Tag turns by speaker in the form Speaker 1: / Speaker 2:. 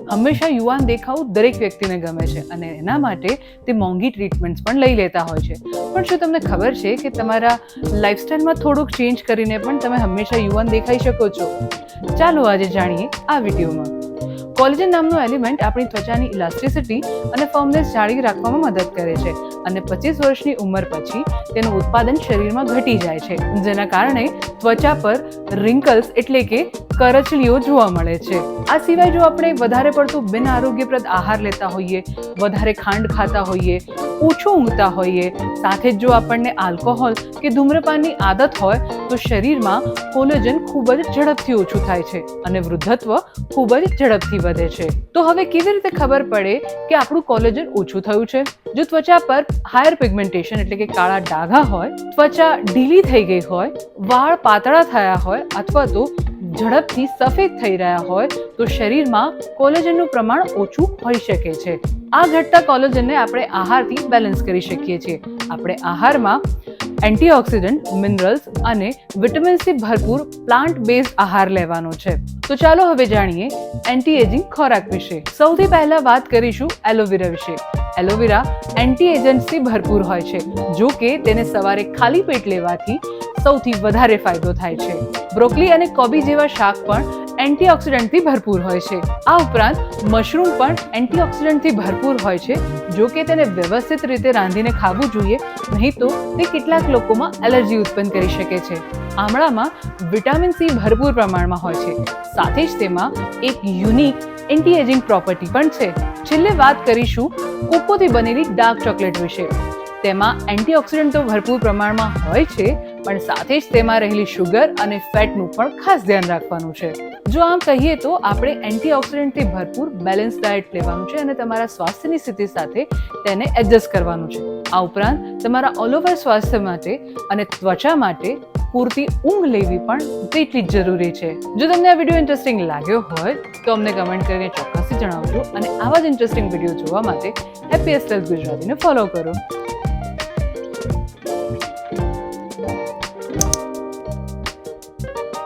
Speaker 1: હંમેશા યુવાન દેખાવું દરેક વ્યક્તિને ગમે છે અને એના માટે તે મોંઘી ટ્રીટમેન્ટ્સ પણ લઈ લેતા હોય છે. પણ શું તમને ખબર છે કે તમારા લાઈફસ્ટાઈલમાં થોડુંક ચેન્જ કરીને પણ તમે હંમેશા યુવાન દેખાઈ શકો છો? ચાલો આજે જાણીએ આ વિડીયોમાં. કોલેજન નામનું એલિમેન્ટ આપણી ત્વચાની ઇલાસ્ટિસિટી અને ફર્મનેસ જાળવી રાખવામાં મદદ કરે છે અને 25 વર્ષની ઉંમર પછી તેનું ઉત્પાદન શરીરમાં ઘટી જાય છે, જેના કારણે ત્વચા પર રિંકલ્સ એટલે કે કરચલીઓ જોવા મળે છે. આ સિવાય જો આપણે વધારે પડતું બિન આરોગ્યપ્રદ આહાર લેતા હોઈએ, વધારે ખાંડ ખાતા હોઈએ, ઓછું ઊંઘતા હોઈએ, સાથે જ જો આપણને આલ્કોહોલ કે ધૂમ્રપાનની આદત હોય તો શરીરમાં કોલેજન ખૂબ જ ઝડપથી ઓછું થાય છે અને વૃદ્ધત્વ ખૂબ જ ઝડપથી વધે છે. તો હવે કેવી રીતે ખબર પડે કે આપણું કોલેજન ઓછું થયું છે? જો ત્વચા પર હાયર પિગમેન્ટેશન એટલે કે કાળા ડાઘા હોય, ત્વચા ઢીલી થઈ ગઈ હોય, વાળ પાતળા થયા હોય અથવા તો ઝડપથી સફેદ થઈ રહ્યા હોય તો શરીરમાં કોલેજનનું પ્રમાણ ઓછું હોઈ શકે છે. આ ઘટતા કોલેજનને આપણે આહારથી બેલેન્સ કરી શકીએ છીએ. આપણે આહારમાં એન્ટીઓક્સિડન્ટ, મિનરલ્સ અને વિટામિન્સથી ભરપૂર પ્લાન્ટ બેઝડ આહાર લેવાનો છે. તો ચાલો હવે જાણીએ એન્ટી એજિંગ ખોરાક વિશે. સૌથી પહેલા વાત કરીશું એલોવેરા વિશે. એલોવેરા એન્ટી એજન્ટ્સથી ભરપૂર હોય છે. જો કે તેને સવારે ખાલી પેટ લેવાથી સૌથી વધારે ફાયદો થાય છે. બ્રોકોલી અને કોબી જેવા શાક પણ એન્ટીઓક્સિડન્ટથી ભરપૂર હોય છે. આ ઉપરાંત મશરૂમ પણ એન્ટીઓક્સિડન્ટથી ભરપૂર હોય છે. જો કે તેને વ્યવસ્થિત રીતે રાંધીને ખાવું જોઈએ, નહીં તો તે કેટલાક લોકોમાં એલર્જી ઉત્પન્ન કરી શકે છે. આમળામાં વિટામિન સી ભરપૂર પ્રમાણમાં હોય છે. સાથે જ તેમાં એક યુનિક એન્ટી એજિંગ પ્રોપર્ટી પણ છે. છેલ્લે વાત કરીશું કોકોથી બનેલી ડાર્ક ચોકલેટ વિશે. તેમાં એન્ટીઓક્સિડન્ટ તો ભરપૂર પ્રમાણમાં હોય છે, પણ સાથે જ તેમાં રહેલી શુગર અને ફેટનું પણ ખાસ ધ્યાન રાખવાનું છે. જો આમ કહીએ તો આપણે એન્ટીઓક્સિડન્ટથી ભરપૂર બેલેન્સ ડાયટ લેવાનું છે અને તમારા સ્વાસ્થ્યની સ્થિતિ સાથે તેને એડજસ્ટ કરવાનું છે. આ ઉપરાંત તમારા ઓલ ઓવર સ્વાસ્થ્ય માટે અને ત્વચા માટે પૂરતી ઊંઘ લેવી પણ તેટલી જ જરૂરી છે. જો તમને આ વિડીયો ઇન્ટરેસ્ટિંગ લાગ્યો હોય તો અમને કમેન્ટ કરીને ચોક્કસથી જણાવજો અને આવા જ ઇન્ટરેસ્ટિંગ વિડીયો જોવા માટે હેપીએસ્ટ હેલ્થ ગુજરાતીને ફોલો કરો.